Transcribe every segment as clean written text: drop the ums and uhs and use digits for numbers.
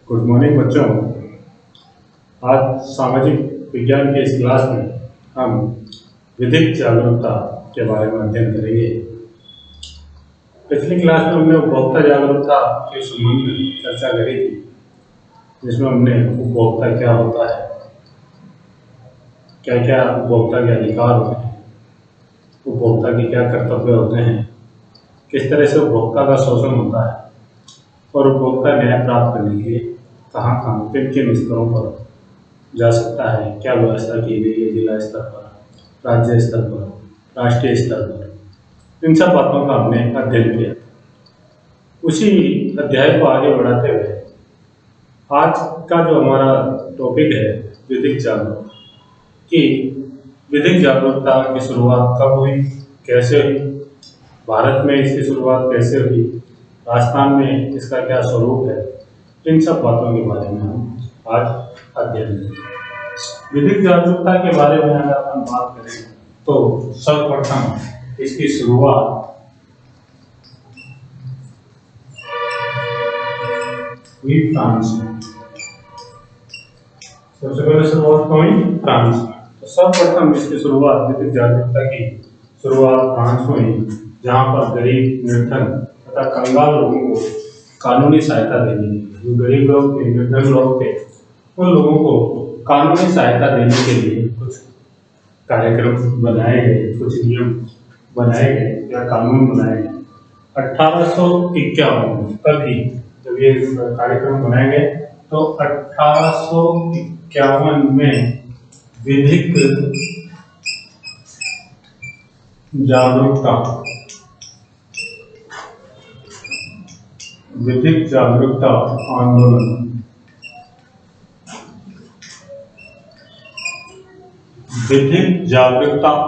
Good morning बच्चों। आज सामाजिक विज्ञान के इस क्लास में हम विधिक जागरूकता के बारे में अध्ययन करेंगे। पिछली क्लास में हमने उपभोक्ता जागरूकता के संबंध में चर्चा करी थी, जिसमें हमने उपभोक्ता क्या होता है, क्या क्या उपभोक्ता के अधिकार होते हैं, उपभोक्ता के क्या कर्तव्य होते हैं, किस तरह से उपभोक्ता का शोषण होता है और उपभोक्ता न्याय प्राप्त करने के लिए कहाँ कहाँ किन किन स्तरों पर जा सकता है, क्या व्यवस्था की गई है जिला स्तर पर, राज्य स्तर पर, राष्ट्रीय स्तर पर। इन सब बातों का हमने अध्ययन किया। उसी अध्याय को आगे बढ़ाते हुए आज का जो हमारा टॉपिक है विधिक जागरूकता, कि विधिक जागरूकता की शुरुआत कब हुई, कैसे हुई, भारत में इसकी शुरुआत कैसे हुई, राजस्थान में इसका क्या स्वरूप है, इन सब बातों के बारे में हम आज अध्ययन करेंगे। विधिक जागरूकता के बारे में अगर अपन बात करें तो सर्वप्रथम इसकी शुरुआत हुई फ्रांस में। सबसे पहले शुरुआत हुई फ्रांस में। तो सर्वप्रथम इसकी शुरुआत विधिक जागरूकता की शुरुआत फ्रांस में हुई, जहाँ पर गरीब, निर्धन तथा कंगाल लोगों को कानूनी सहायता देनी, जो गरीब लोग थे, निर्धन लोग थे, उन लोगों को कानूनी सहायता देने के लिए कुछ कार्यक्रम बनाए गए, कुछ नियम बनाए गए या कानून बनाए गए। 1851 तभी जब ये कार्यक्रम बनाए गए तो 1851 में विधिक जागरूकता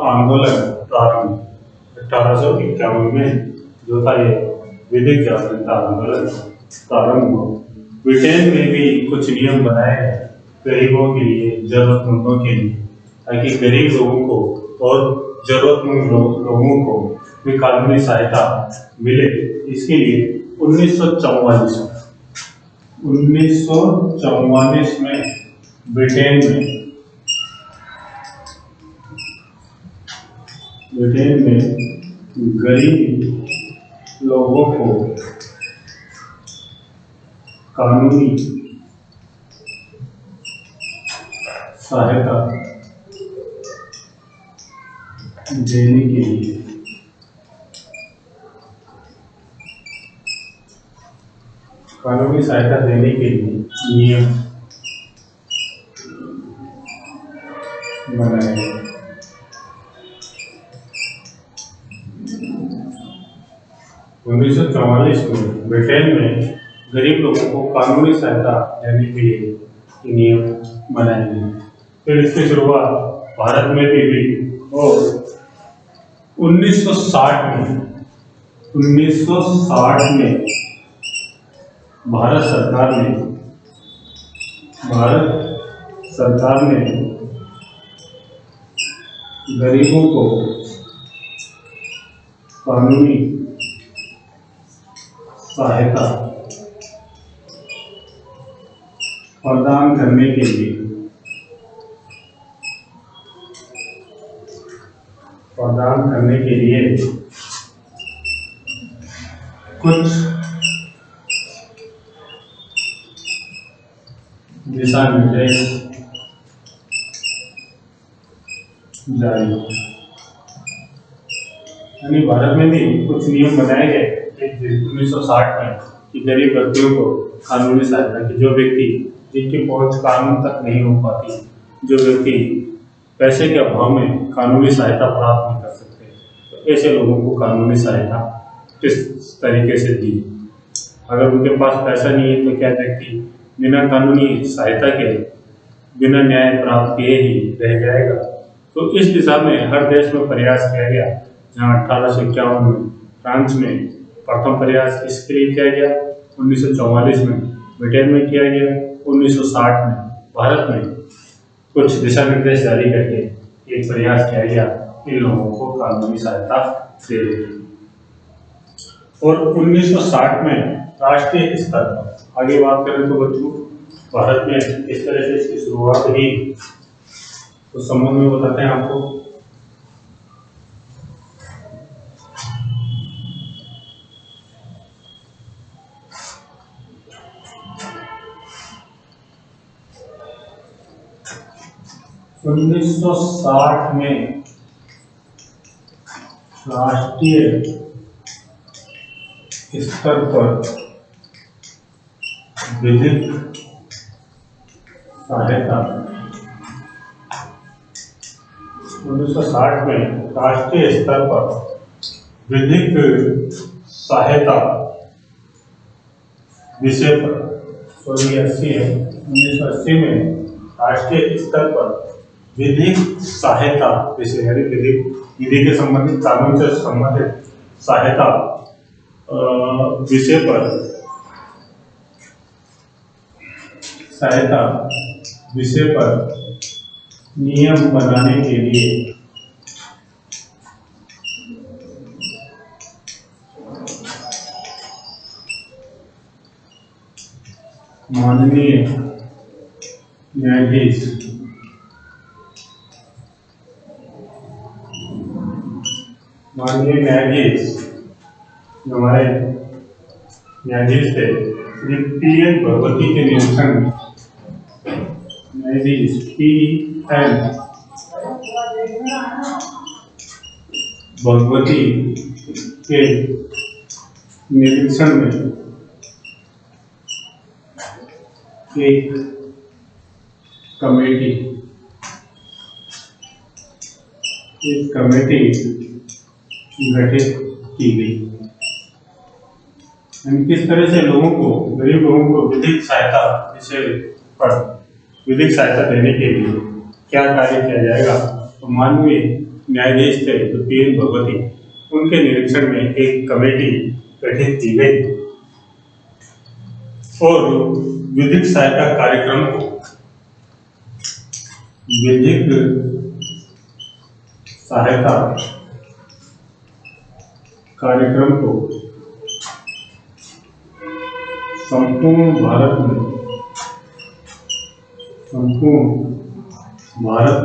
आंदोलन प्रारंभ 1851 में जो था, ये विधिक जागरूकता आंदोलन प्रारंभ हुआ। ब्रिटेन में भी कुछ नियम बनाए गए गरीबों के लिए, जरूरतमंदों के लिए, ताकि गरीब लोगों को और जरूरतमंद लोगों को भी कानूनी सहायता मिले। इसके लिए 1944 में ब्रिटेन में गरीब लोगों को कानूनी सहायता देने के लिए नियम बनाए गए। 1944 में ब्रिटेन में गरीब लोगों को कानूनी सहायता देने के लिए नियम बनाए गए। फिर इसकी शुरुआत भारत में भी हुई और 1960 में भारत सरकार ने गरीबों को कानूनी सहायता प्रदान करने के लिए कुछ दिशा निर्देश जारी किए। यानी भारत में भी कुछ नियम बनाए गए 1960 में कि गरीब व्यक्तियों को कानूनी सहायता की, जो व्यक्ति जिनकी पहुंच कानून तक नहीं हो पाती, जो व्यक्ति पैसे के अभाव में कानूनी सहायता प्राप्त नहीं कर सकते, तो ऐसे लोगों को कानूनी सहायता किस तरीके से दी। अगर उनके पास पैसा नहीं है तो क्या व्यक्ति बिना कानूनी सहायता के, बिना न्याय प्राप्त किए ही रह जाएगा। तो इस दिशा में हर देश में प्रयास किया गया। जहाँ 1851 में फ्रांस में प्रथम प्रयास इसके लिए किया गया, 1944 में ब्रिटेन में किया गया, 1960 में भारत में कुछ दिशा निर्देश जारी करके एक प्रयास किया गया इन लोगों को कानूनी सहायता देने की। और 1960 में राष्ट्रीय स्तर पर आगे बात करें तो बच्चों भारत में किस तरह से इसकी शुरुआत हुई उस संबंध में बताते हैं आपको। 1960 में राष्ट्रीय स्तर पर विधिक सहायता 1960 में राष्ट्रीय स्तर पर विधिक सहायता विषय पर 1980 में राष्ट्रीय स्तर पर विधिक सहायता विषय यानी विधि के संबंधित कानून से संबंधित सहायता विषय पर नियम बनाने के लिए माननीय न्यायाधीश हमारे न्यायाधीश थे श्री P.N. भगवती के निरीक्षण में न्यायाधीश P.N. भगवती के निरीक्षण में एक कमेटी गठित की गई। किस तरह से गरीब लोगों को विधिक सहायता विषय पर विधिक सहायता देने के लिए क्या कार्य किया जाएगा, तो माननीय न्यायाधीश थे जो P.N. भगवती, उनके निरीक्षण में एक कमेटी गठित की गई और विधिक सहायता कार्यक्रम को संपूर्ण भारत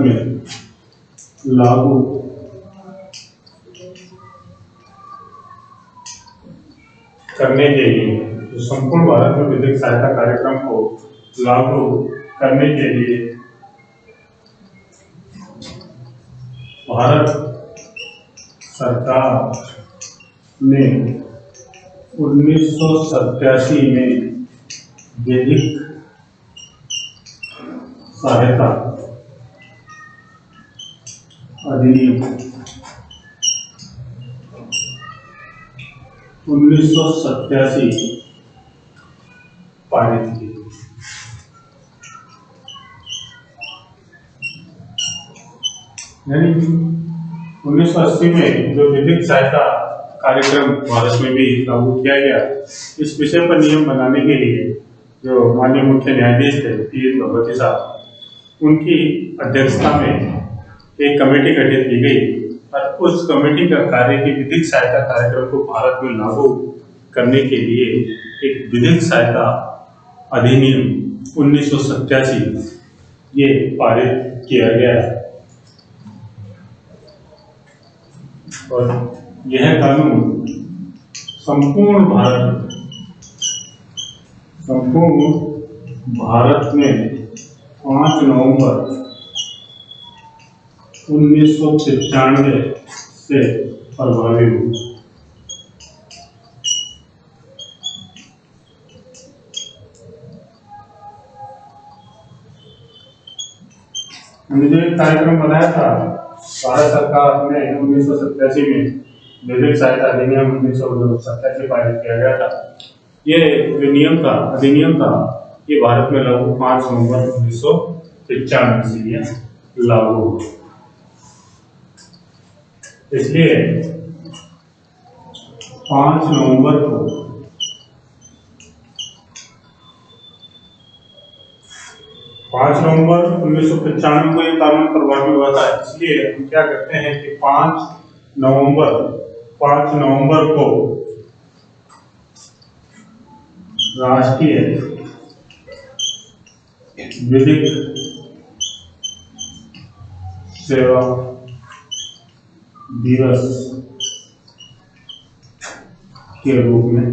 में लागू करने के लिए, संपूर्ण भारत में विधिक सहायता कार्यक्रम को लागू करने के लिए भारत सरकार ने 1987 में विधिक सहायता अधिनियम 1987 पारित की। यानी 1980 में जो विधिक सहायता कार्यक्रम भारत में भी लागू किया गया, इस विषय पर नियम बनाने के लिए जो माननीय मुख्य न्यायाधीश थे P.N. भगवती साहब, उनकी अध्यक्षता में एक कमेटी गठित की गई और उस कमेटी का कार्य की विधिक सहायता कार्यक्रम को भारत में लागू करने के लिए एक विधिक सहायता अधिनियम 1987 ये पारित किया गया और यह कानून संपूर्ण भारत में 5 नवंबर 1995 से प्रभावी हुआ। हमने जो एक कार्यक्रम बनाया था, भारत सरकार ने 1987 में विधिक सहायता अधिनियम 1987 पारित किया गया था। ये जो अधिनियम था, ये भारत में लागू 5 नवंबर 1995 से ये लागू हुआ। इसलिए 5 नवंबर 1995 को ये कानून प्रभावी हुआ था। इसलिए हम क्या करते हैं कि 5 नवंबर को राष्ट्रीय विधिक सेवा दिवस के रूप में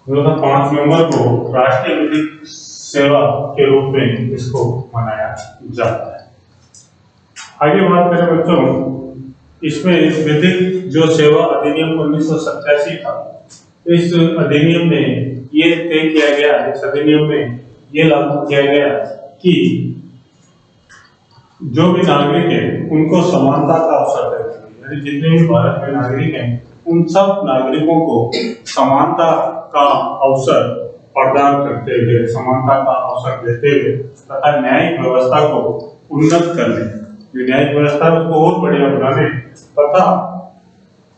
5 नवंबर को राष्ट्रीय विधिक सेवा के रूप में इसको मनाया जाता है। आगे बात करें बच्चों, इसमें विधिक जो सेवा अधिनियम 1987 था, इस अधिनियम में ये तय किया गया, इस अधिनियम में ये लागू किया गया कि जो भी नागरिक है उनको समानता का अवसर देना चाहिए। यानी जितने भी भारत में नागरिक हैं उन सब नागरिकों को समानता का अवसर प्रदान करते हुए, समानता का अवसर देते हुए तथा न्यायिक व्यवस्था को उन्नत करने, न्यायिक व्यवस्था को और बढ़िया बनाने तथा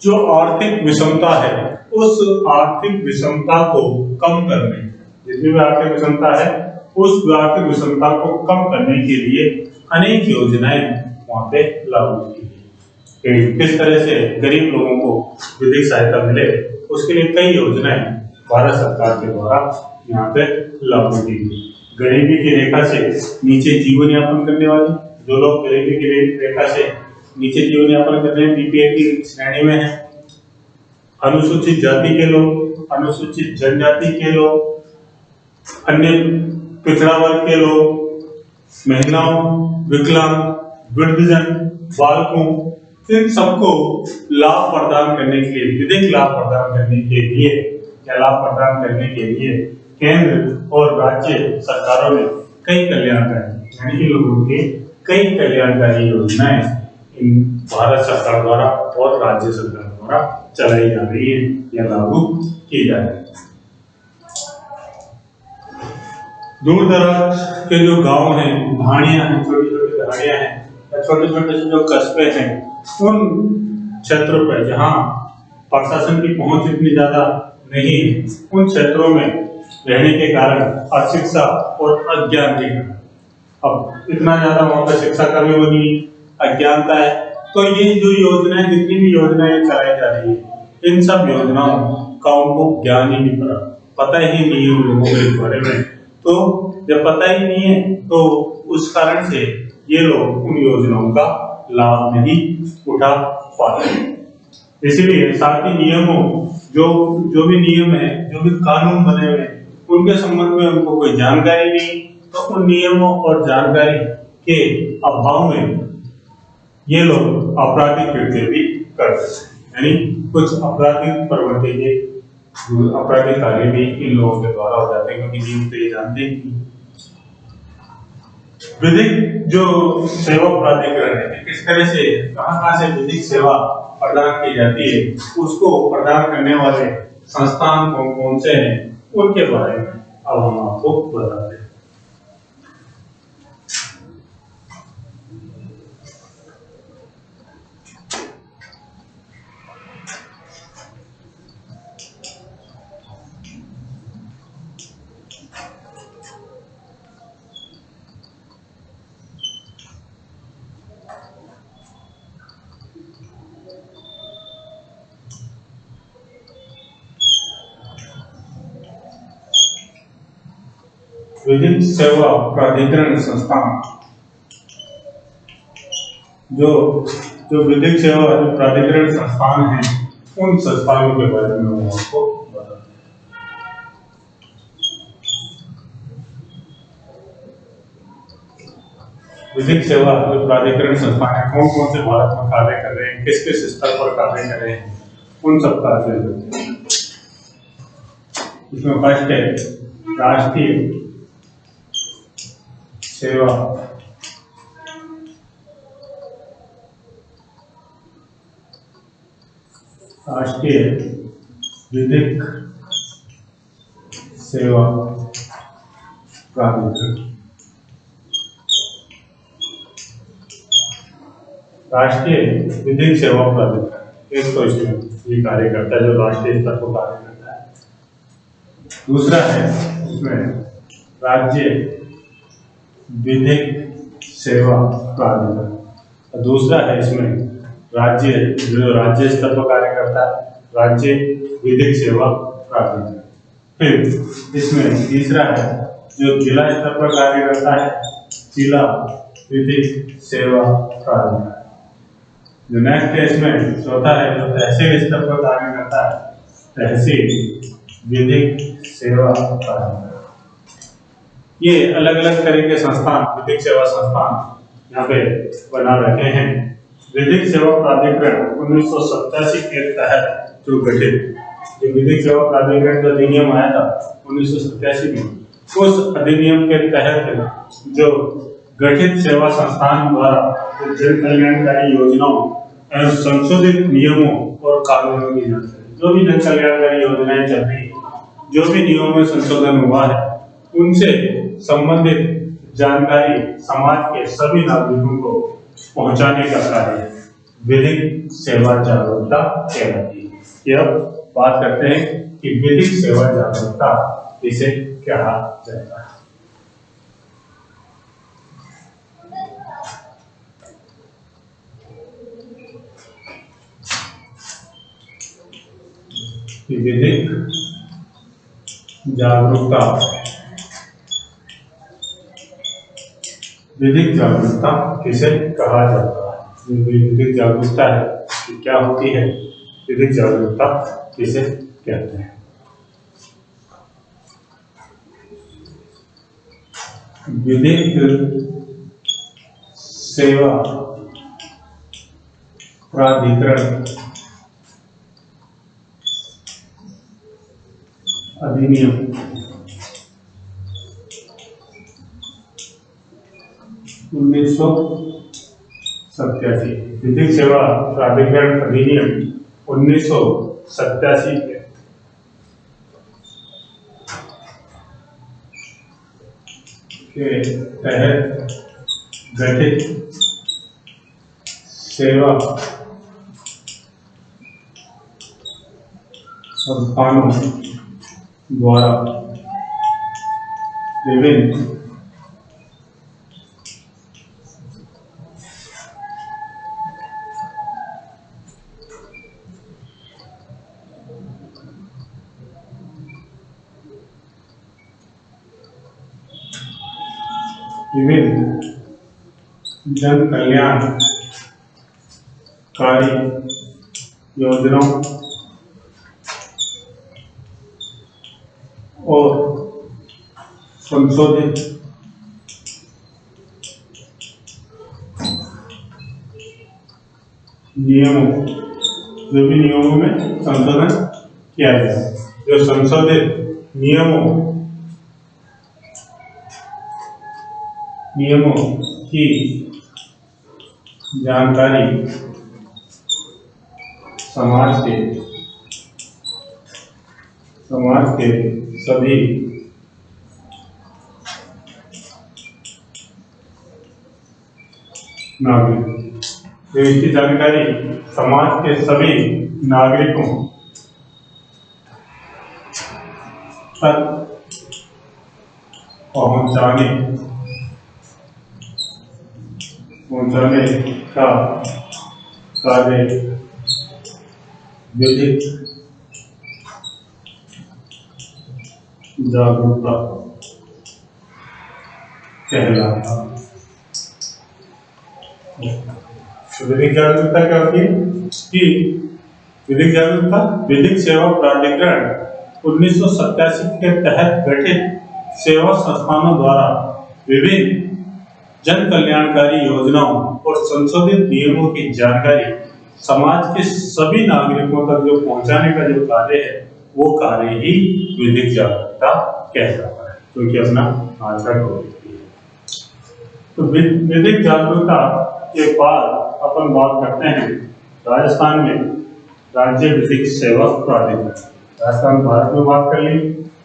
जो आर्थिक विषमता है उस आर्थिक विषमता को कम करने, जितनी भी आर्थिक विषमता है उस आर्थिक विषमता को कम करने के लिए अनेक योजनाएं वहां पे लागू की गई। किस तरह से गरीब लोगों को विधिक सहायता मिले, उसके लिए कई योजनाएं भारत सरकार के द्वारा यहाँ पे लागू की गई। गरीबी की रेखा से नीचे जीवन यापन करने वाले जो लोग गरीबी की रेखा से नीचे जीवन यापन कर रहे हैं, बीपीएल की श्रेणी में है, अनुसूचित जाति के लोग, अनुसूचित जनजाति के लोग, अन्य पिछड़ा वर्ग के लोग, महिलाओं, विकलांग, वृद्धजन, बालकों, इन सबको लाभ प्रदान करने के लिए, विधिक लाभ प्रदान करने के लिए या लाभ प्रदान करने के लिए केंद्र और राज्य सरकारों ने कई कल्याणकारी, यानी इन लोगों के कई कल्याणकारी योजनाएं इन भारत सरकार द्वारा और राज्य सरकार द्वारा चलाई जा रही है या लागू की जा रही है। दूर दराज के जो गांव हैं, ढाणियां हैं, छोटी छोटी ढाणियां हैं या छोटे छोटे जो कस्बे हैं, उन क्षेत्रों पर जहां प्रशासन की पहुंच इतनी ज्यादा नहीं है, उन क्षेत्रों में रहने के कारण अशिक्षा और अज्ञान के कारण, अब इतना ज्यादा वहां पर शिक्षा का भी नहीं, अज्ञानता है, तो ये जो योजनाएं, जितनी भी योजनाएं चलाई जा रही है, इन सब योजनाओं का उनको ज्ञान ही नहीं पता ही नहीं है उन लोगों के बारे में। तो जब पता ही नहीं है तो उस कारण से ये लोग उन योजनाओं का लाभ नहीं उठा पाते। इसलिए साथ ही नियमों, जो भी नियम है, जो भी कानून बने हुए हैं, उनके संबंध में उनको कोई जानकारी नहीं, तो उन नियमों और जानकारी के अभाव में ये लोग आपराधिक कृत्य भी करते हैं, यानी कुछ आपराधिक प्रवृत्ति के आपराधिक कार्य भी इन लोगों के द्वारा हो जाते हैं, क्योंकि नियम तो ये जानते हैं। विधिक जो सेवा प्राधिकरण है, किस तरह से कहां से विधिक सेवा प्रदान की जाती है, उसको प्रदान करने वाले संस्थान कौन से हैं, उनके बारे में अब हम आपको बताते हैं। विधिक सेवा प्राधिकरण संस्थान, जो विधिक सेवा प्राधिकरण संस्थान है, उन संस्थानों के बारे में हम आपको बताते हैं। विधिक सेवा जो प्राधिकरण संस्थान है, कौन कौन से भारत में कार्य कर रहे हैं, किस किस स्तर पर कार्य कर रहे हैं, उन सब का अध्ययन करते हैं। इसमें फर्स्ट है राष्ट्रीय सेवा राष्ट्रीय विधिक सेवा प्राधिकरण। राष्ट्रीय विधिक सेवा प्राधिकरण एक तो इसमें ये कार्य करता है, जो राष्ट्रीय स्तर पर कार्य करता है। दूसरा है इसमें राज्य विधिक सेवा प्राधिकरण, दूसरा है इसमें राज्य, जो राज्य स्तर पर कार्य करता है, राज्य विधिक सेवा प्राधिकरण। फिर इसमें तीसरा है जो जिला स्तर पर कार्य करता है, जिला विधिक सेवा प्राधिकरण। जो नेक्स्ट है इसमें चौथा है जो तहसील स्तर पर कार्य करता है, तहसील विधिक सेवा प्राधिकरण। ये अलग अलग तरह के संस्थान, विधिक सेवा संस्थान यहाँ पे बना रखे हैं। विधिक सेवा प्राधिकरण 1987 के तहत जो गठित, जो विधिक सेवा प्राधिकरण का अधिनियम आया था 1987 में, उस अधिनियम के तहत जो गठित सेवा संस्थान द्वारा जन कल्याणकारी योजनाओं एवं संशोधित नियमों और कानूनों की जानकारी, जो भी जन कल्याणकारी योजनाएं चल रही है, जो भी नियमों में संशोधन हुआ है, उनसे संबंधित जानकारी समाज के सभी नागरिकों को पहुंचाने का कार्य विधिक सेवा जागरूकता कहलाती है। ये अब बात करते हैं कि विधिक सेवा जागरूकता इसे कहा जाता है। विधिक जागरूकता, विधिक जागरूकता किसे कहा जाता है? जो विधिक जागरूकता है कि क्या होती है, विधिक जागरूकता किसे कहते हैं? विधिक सेवा प्राधिकरण अधिनियम 1987, विधिक सेवा प्राधिकरण अधिनियम 1987 के तहत गठित सेवा संस्थानों द्वारा विभिन्न जन कल्याणकारी योजनाओं और संशोधित नियमों, जो भी नियमों में संशोधन किया गया, जो संशोधित नियमों की जानकारी समाज के सभी नागरिक, इसकी जानकारी समाज के सभी नागरिकों तक पहुंचाने का कार्य विधिक जागरूकता कहलाता है। विधिक जागरूकता क्या होती है कि विधिक जागरूकता विधिक सेवा प्राधिकरण 1987 के तहत गठित सेवा संस्थानों द्वारा विभिन्न जन कल्याणकारी योजनाओं और संशोधित नियमों की जानकारी समाज के सभी नागरिकों तक जो पहुंचाने का जो कार्य है, वो कार्य ही विधिक जागरूकता कहलाता है, क्योंकि अपना आचरण होती है। तो विधिक जागरूकता के बाद अपन बात करते हैं राजस्थान में राज्य विधिक सेवा प्राधिकरण। राजस्थान भारत में बात कर ली,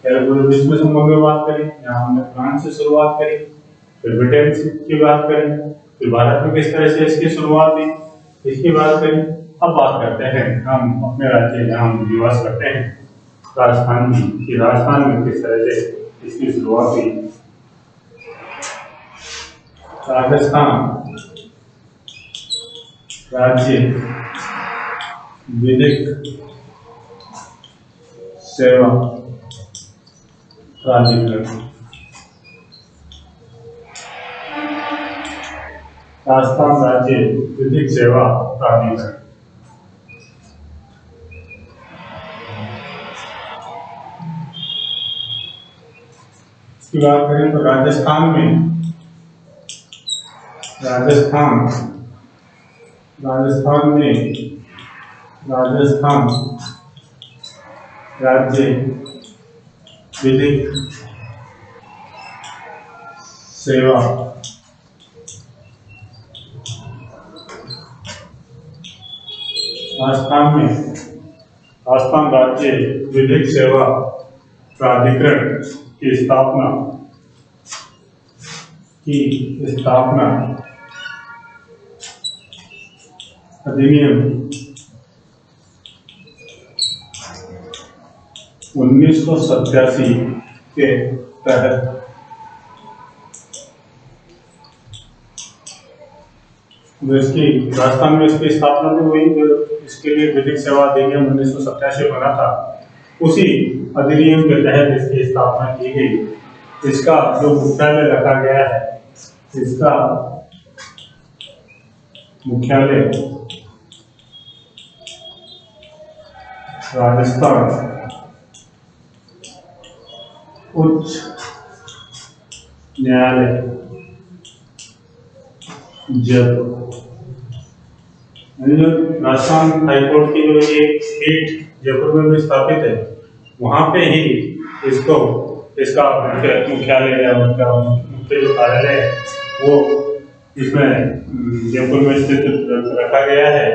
पूरे विश्व संबंध में बात करी, यहाँ हमने फ्रांस से शुरुआत करी, फिर ब्रिटेन की बात करें, फिर भारत में किस तरह से इसकी शुरुआत हुई इसकी बात करें। अब बात करते हैं हम अपने राज्य जहाँ हम निवास करते हैं राजस्थान की, कि राजस्थान में किस तरह से इसकी शुरुआत हुई। राजस्थान राज्य विधिक सेवा प्राधिकरण। राजस्थान राज्य विधिक सेवा प्राधिकरण। इसकी बात करें तो राजस्थान राज्य विधिक सेवा राजस्थान राज्य विधिक सेवा प्राधिकरण की स्थापना अधिनियम 1987 के तहत राजस्थान में इसकी स्थापना भी हुई। जो इसके लिए विधिक सेवा अधिनियम 1987 बना था, उसी अधिनियम के तहत इसकी स्थापना की गई। इसका जो मुख्यालय रखा गया है, इसका मुख्यालय राजस्थान उच्च न्यायालय जयपुर। राजस्थान हाईकोर्ट की जो एक पीठ जयपुर में भी स्थापित है, वहां पे ही इसका मुख्यालय या मुख्य जो कार्यालय है वो इसमें जयपुर में स्थित रखा गया है।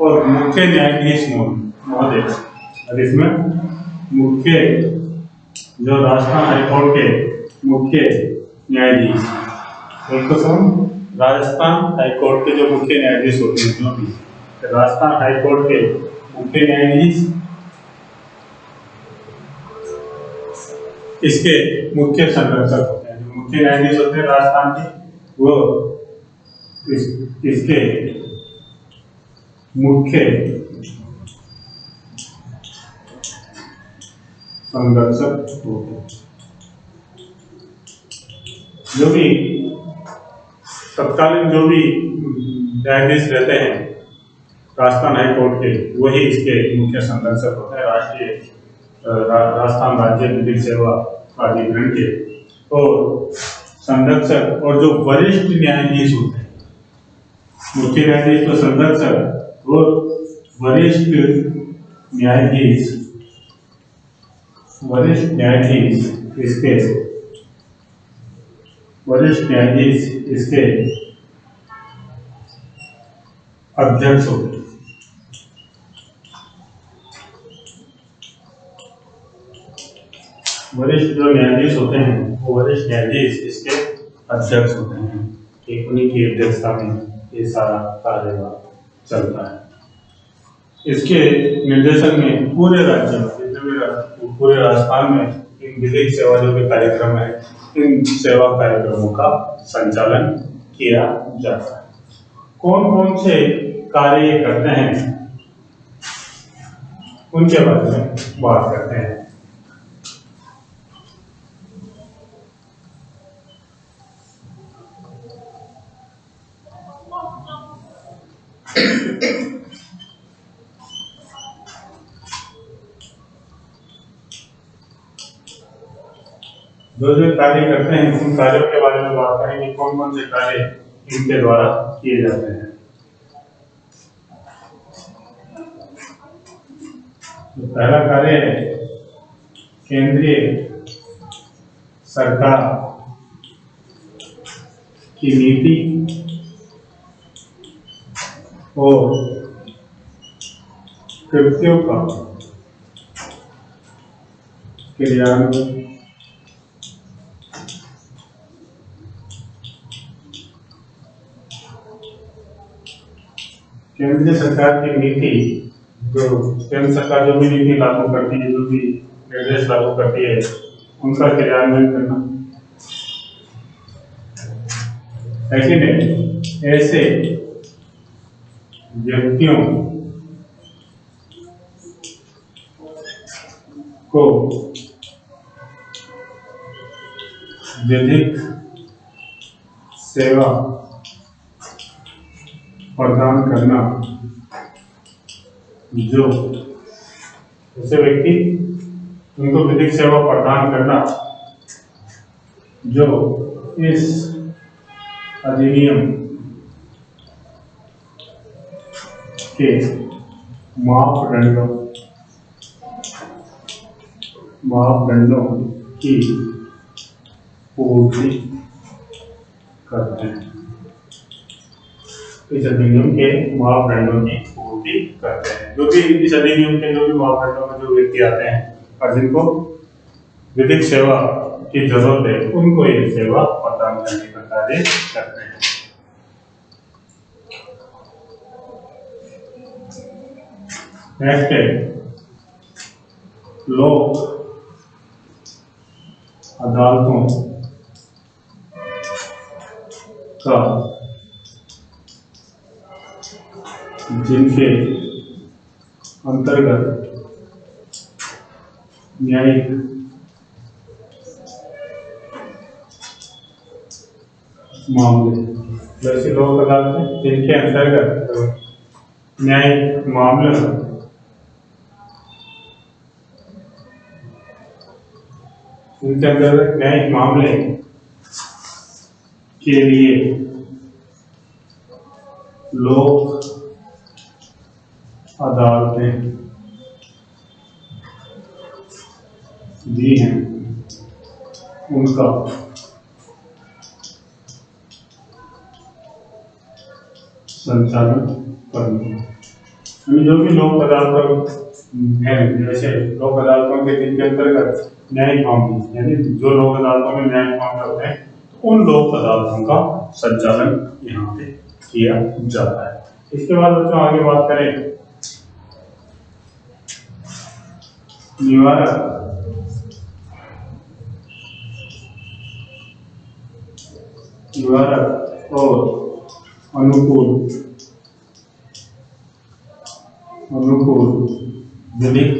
और मुख्य न्यायाधीश महोदय, और इसमें मुख्य जो राजस्थान हाईकोर्ट के मुख्य न्यायाधीश, राजस्थान हाईकोर्ट के जो मुख्य न्यायाधीश होते हैं, जो भी राजस्थान हाईकोर्ट के मुख्य न्यायाधीश इसके मुख्य संरक्षक होते हैं। जो मुख्य न्यायाधीश होते हैं राजस्थान के, वो इसके मुख्य संरक्षक होते हैं। जो भी तत्कालीन जो भी न्यायाधीश रहते हैं राजस्थान हाईकोर्ट के, वही इसके मुख्य संरक्षक होते हैं राजस्थान राज्य विधिक सेवा प्राधिकरण के। और संरक्षक और जो वरिष्ठ न्यायाधीश होते हैं, मुख्य न्यायाधीश तो संरक्षक और वरिष्ठ न्यायाधीश इसके अध्यक्ष होते हैं। वरिष्ठ जो न्यायाधीश होते हैं, वो वरिष्ठ न्यायाधीश इसके अध्यक्ष होते हैं। कि उन्हीं की अध्यक्षता में ये सारा कार्यभार चलता है। इसके निर्देशन में पूरे राज्य में, जितने भी पूरे राजस्थान में इन विधिक सेवा जो भी कार्यक्रम है, इन सेवा कार्यक्रमों का संचालन किया जाता है। कौन कौन से कार्य ये करते हैं, उनके बारे में बात करते हैं। जो कार्य करते हैं, उन कार्यों के बारे में बात करेंगे। कौन कौन से कार्य इनके द्वारा किए जाते हैं। तो पहला कार्य है केंद्रीय सरकार की नीति और कृत्यों का क्रियान्वयन। केंद्रीय सरकार की नीति, जो केंद्र सरकार जो भी नीति लागू करती है, जो भी निर्देश लागू करती है, उनका क्रियान्वयन करना। सेकंड है ऐसे व्यक्तियों को विधिक सेवा प्रदान करना, जो ऐसे व्यक्ति उनको विधिक सेवा प्रदान करना जो इस अधिनियम के मापदंडों की पूर्ति करते हैं। इस अधिनियम के मापदंडों की पूर्ति करते हैं। जो भी इस अधिनियम के जो भी मापदंडों में जो व्यक्ति आते हैं और जिनको विधिक सेवा की जरूरत है, उनको ये सेवा प्रदान करने का कार्य करते हैं। नेक्स्ट है लोक अदालतों का जिनके अंतर्गत न्यायिक मामले, वैसे लोक अदालतें जिनके अंतर्गत न्यायिक मामले उनके अंतर्गत न्यायिक मामले के लिए लोक अदालतें दी हैं, उनका संचालन करना। जो भी लोक अदालत है, जैसे लोक अदालतों के जिनके अंतर्गत न्यायिक मामले, यानी जो लोक अदालतों में न्यायिक मामले होते हैं, उन लोक अदालतों का संचालन यहाँ पे किया जाता है। इसके बाद बच्चों आगे बात करें निवारक और अनुकूल विधिक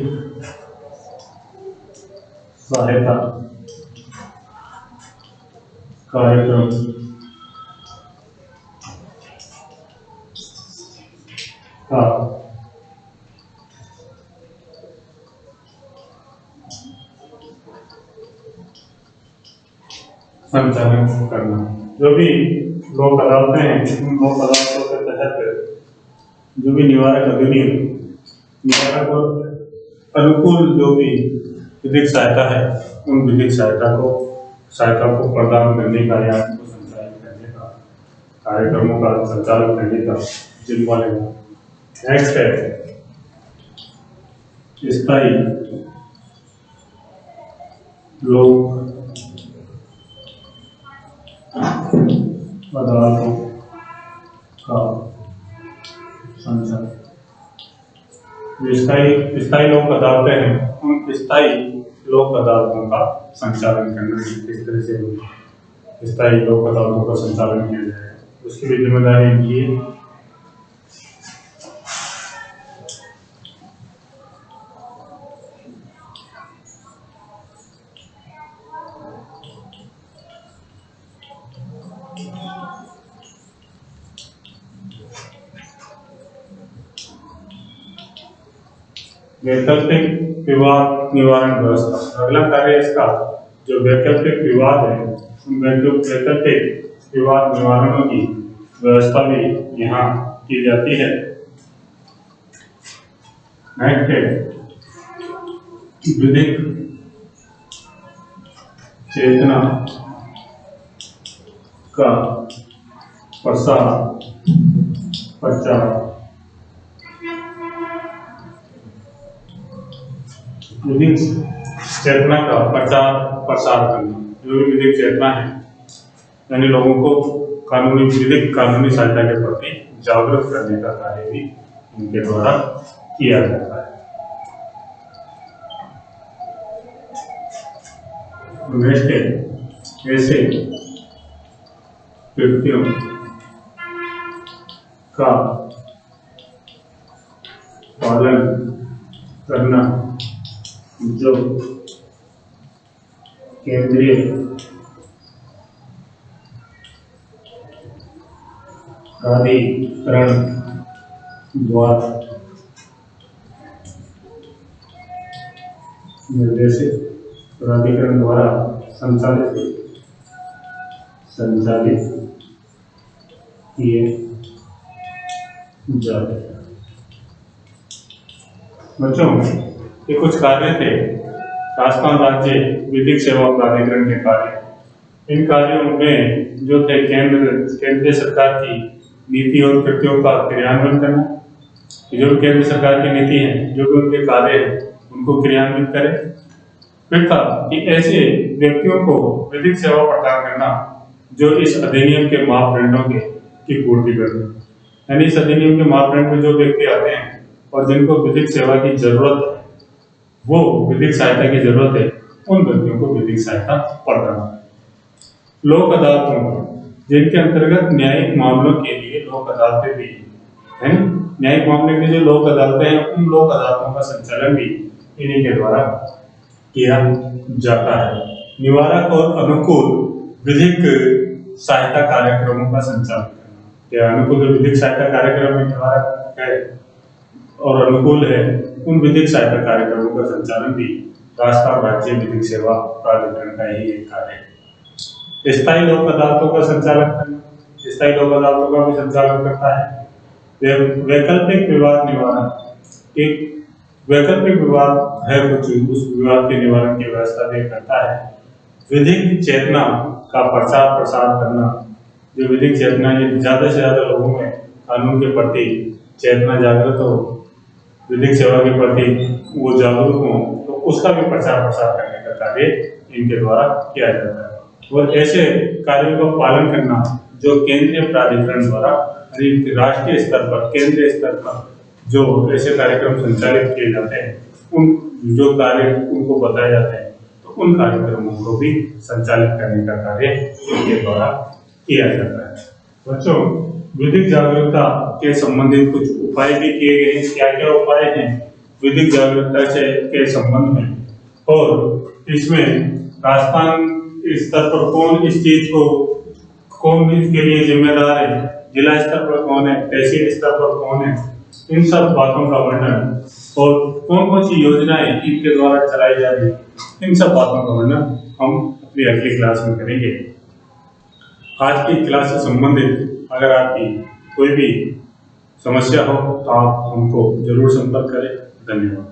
सहायता कार्यक्रम का संचालन करना। जो भी लोक अदालतें हैं, उन लोक अदालतों के तहत जो भी निवारक अधिनियम, निवारक और अनुकूल जो भी विधिक सहायता है, उन विधिक सहायता को प्रदान करने का या उनको संचालित करने का, कार्यक्रमों का संचालन करने का जिम्मा लेगा। नेक्स्ट है स्थायी लोक अदालतों का संचालन। स्थायी लोक अदालतें हैं, उन स्थायी लोक अदालतों का संचालन करना, किस तरह से स्थायी लोक अदालतों का संचालन किया जाएगा, उसकी भी जिम्मेदारी इनकी है। वैकल्पिक विवाद निवारण व्यवस्था, अगला कार्य इसका जो वैकल्पिक विवाद है, उन वैकल्पिक विवाद निवारणों की व्यवस्था भी यहाँ की जाती है। नेक्स्ट है विधिक चेतना का प्रचार विधिक चेतना का प्रसार करना। जो भी विधिक चेतना है, यानी लोगों को विधिक कानूनी सहायता के प्रति जागरूक करने का कार्य भी इनके द्वारा किया जाता है। नेक्स्ट है ऐसे व्यक्तियों का पालन करना जो केंद्रीय प्राधिकरण द्वारा निर्देशित, प्राधिकरण द्वारा संचालित किए जाते हैं। बच्चों, ये कुछ कार्य थे राजस्थान राज्य विधिक सेवा प्राधिकरण के कार्य। इन कार्यों में जो थे केंद्रीय सरकार की नीति और कृत्यों का क्रियान्वयन करना, जो केंद्र सरकार की नीति है, जो भी उनके कार्य है, उनको क्रियान्वित करें। फिर था कि ऐसे व्यक्तियों को विधिक सेवा प्रदान करना जो इस अधिनियम के मापदंडों की पूर्ति करते हैं। यानी इस अधिनियम के मापदंड में जो व्यक्ति आते हैं और जिनको विधिक सेवा की जरूरत है, वो विधिक सहायता की जरूरत है, उन व्यक्तियों को विधिक सहायता प्रदान। लोक अदालतों, जिनके अंतर्गत न्यायिक मामलों के लिए लोक अदालतें भी हैं, न्यायिक मामले के जो लोक अदालतें हैं, उन लोक अदालतों का संचालन भी इन्हीं के द्वारा किया जाता है। निवारक और अनुकूल विधिक सहायता कार्यक्रमों का संचालन करना, या अनुकूल विधिक सहायता कार्यक्रम में निवारक है और अनुकूल है, उन विधिक सहायता कार्यक्रमों का संचालन भी राजस्थान राज्य विधिक सेवा प्राधिकरण का ही एक कार्य है। स्थायी लोक अदालतों का संचालन करना, स्थायी लोक अदालतों का भी संचालन करता है। वैकल्पिक विवाद निवारण, एक वैकल्पिक विवाद है कुछ, उस विवाद के निवारण की व्यवस्था भी करता है। विधिक चेतना का प्रचार प्रसार करना, जो विधिक चेतना ज्यादा से ज्यादा लोगों में कानून के प्रति चेतना जागृत हो, विधिक सेवा के प्रति वो जागरूक हो, तो उसका भी प्रचार प्रसार करने का कार्य इनके द्वारा किया जाता है। और ऐसे कार्यों का पालन करना जो केंद्रीय प्राधिकरण द्वारा राष्ट्रीय स्तर पर, केंद्रीय स्तर पर जो ऐसे कार्यक्रम संचालित किए जाते हैं, उन जो कार्य उनको बताए जाते हैं, तो उन कार्यक्रमों को भी संचालित करने का कार्य इनके द्वारा किया जाता है। बच्चों, विधिक जागरूकता के संबंधित कुछ उपाय भी किए गए हैं। क्या क्या उपाय हैं विधिक जागरूकता के संबंध में, और इसमें राजस्थान स्तर पर कौन इस चीज को, कौन इसके लिए जिम्मेदार है, जिला स्तर पर कौन है, तहसील स्तर पर कौन है, इन सब बातों का वर्णन, और कौन कौन सी योजनाएं इनके द्वारा चलाई जा रही है, इन सब बातों का वर्णन हम अपनी अगली क्लास में करेंगे। आज की क्लास से संबंधित अगर आपकी कोई भी समस्या हो तो आप हमको जरूर संपर्क करें। धन्यवाद।